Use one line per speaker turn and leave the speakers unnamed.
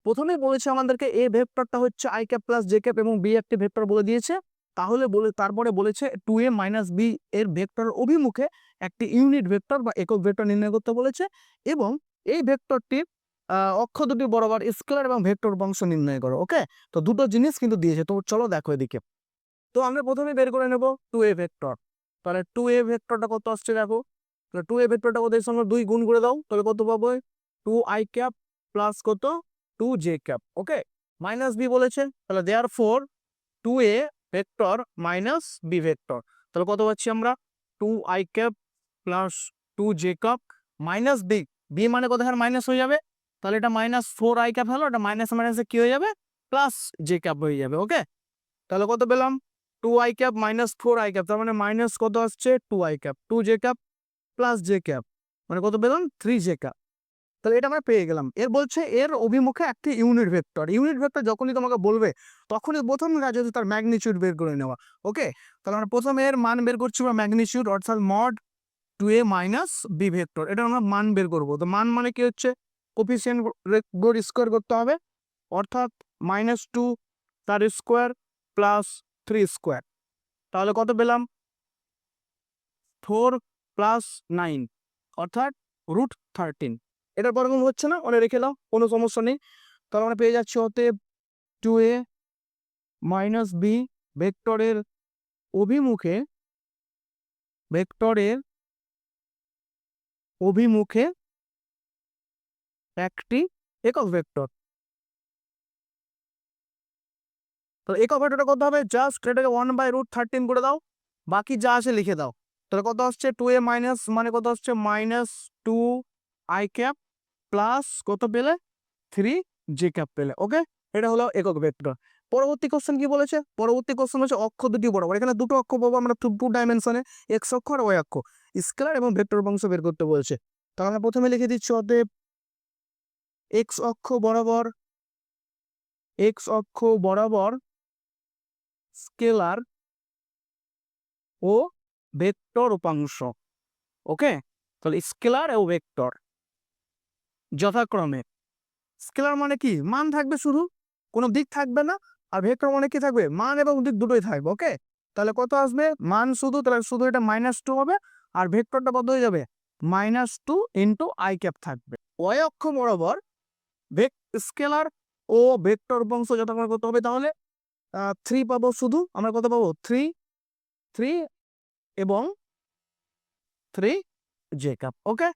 প্রথমে বলেছে আমাদেরকে এ ভেক্টরটা হচ্ছে I cap plus J cap এবং বি একটি ভেক্টর বলে দিয়েছে। তারপরে বলেছে 2a মাইনাস বি এর ভেক্টরের অভিমুখে একটি ইউনিট ভেক্টর বা একক ভেক্টর নির্ণয় করতে বলেছে এবং এই ভেক্টরটির অক্ষ দুটি বরাবর স্কেলার এবং ভেক্টর বংশ নির্ণয় করো। ওকে, তো দুটো জিনিস কিন্তু দিয়েছে, তো চলো দেখো এদিকে। তো আমরা প্রথমে বের করে নেব 2a ভেক্টর। তাহলে 2a ভেক্টরটা কত আসছে দেখো, তাহলে 2a ভেক্টরটা কত, এর সঙ্গে 2 গুণ করে দাও, তাহলে কত পাবো, 2i ক্যাপ প্লাস কত 2j ক্যাপ। ওকে, মাইনাস বি বলেছে, তাহলে therefore 2a vector minus B vector, তাহলে কত পাচ্ছি আমরা 2i cap plus 2j cap minus B, B মানে কত এখানে মাইনাস হয়ে যাবে, তাহলে এটা মাইনাস 4i ক্যাপ হলো, এটা মাইনাস মাইনাসে কি হয়ে যাবে প্লাস j ক্যাপ হয়ে যাবে। ওকে, তাহলে কত পেলাম 2i cap minus 4i cap, তার মানে মাইনাস কত আসছে 2i cap, 2j cap plus j cap, মানে কত পেলাম 3j ক্যাপ। তাহলে এটা আমরা পেয়ে গেলাম। এর বলছে এর অভিমুখে একটি ইউনিট ভেক্টর। ইউনিট ভেক্টর যখনই তোমাকে বলবে তখনই প্রথম কাজ হচ্ছে তার ম্যাগনিটিউড বের করে নেওয়া। ওকে, তাহলে আমরা প্রথমে এর মান বের করছি বা ম্যাগনিটিউড, অর্থাৎ mod 2a minus B vector, এটা আমরা মান বের করবো। তো মান মানে কি হচ্ছে, কোফিসিয়েন্ট গুলো স্কোয়ার করতে হবে, অর্থাৎ -2 তার স্কোয়ার প্লাস 3 স্কোয়ার, তাহলে কত পেলাম 4 প্লাস 9 অর্থাৎ √13। এটার বর্গমূল হচ্ছে না, ওটা রেখে দাও, কোনো সমস্যা নেই। তাহলে আমরা পেয়ে যাচ্ছি অতএব 2a মাইনাস বি ভেক্টরের অভিমুখে একটি একক ভেক্টর। তো একক ভেক্টরটা কত হবে, জাস্ট এটাকে 1/√13 করে দাও, বাকি যা আছে লিখে দাও। তাহলে কত আসছে 2a মাইনাস মানে কত আসছে -2i ক্যাপ প্লাস কত পেলে 3j ক্যাপ পেলে। ওকে, এটা হলো একক ভেক্টর। পরবর্তী কোশ্চেন কি বলেছে, পরবর্তী কোশ্চেন হচ্ছে অক্ষ দুটি বরাবর। এখানে দুটো অক্ষ পাবো আমরা, টু ডাইমেনশনে, এক্স অক্ষ আর ওয়াই অক্ষ, স্কেলার এবং ভেক্টর বংশ বের করতে বলেছে। তাহলে আমরা প্রথমে লিখে দিচ্ছি অতএব এক্স অক্ষ বরাবর স্কেলার ও ভেক্টর উপাংশ। ওকে, তাহলে স্কেলার ও ভেক্টর যথাক্রমে, স্কেলার মানে কি মান থাকবে, শুধু কোনো দিক থাকবে না, আর ভেক্টর মানে কি থাকবে মান এবং দিক দুটোই থাকবে। ওকে, তাহলে কত আসবে মান শুধু, তাহলে শুধু এটা -2 হবে, আর ভেক্টরটা কত হয়ে যাবে -2 ইন্টু আই ক্যাপ থাকবে। ওয়াই অক্ষ বরাবর স্কেলার ও ভেক্টর বংশ যথাক্রমে কত হবে, তাহলে 3 পাবো, শুধু আমরা কত পাবো 3 এবং 3j ক্যাপ। ওকে,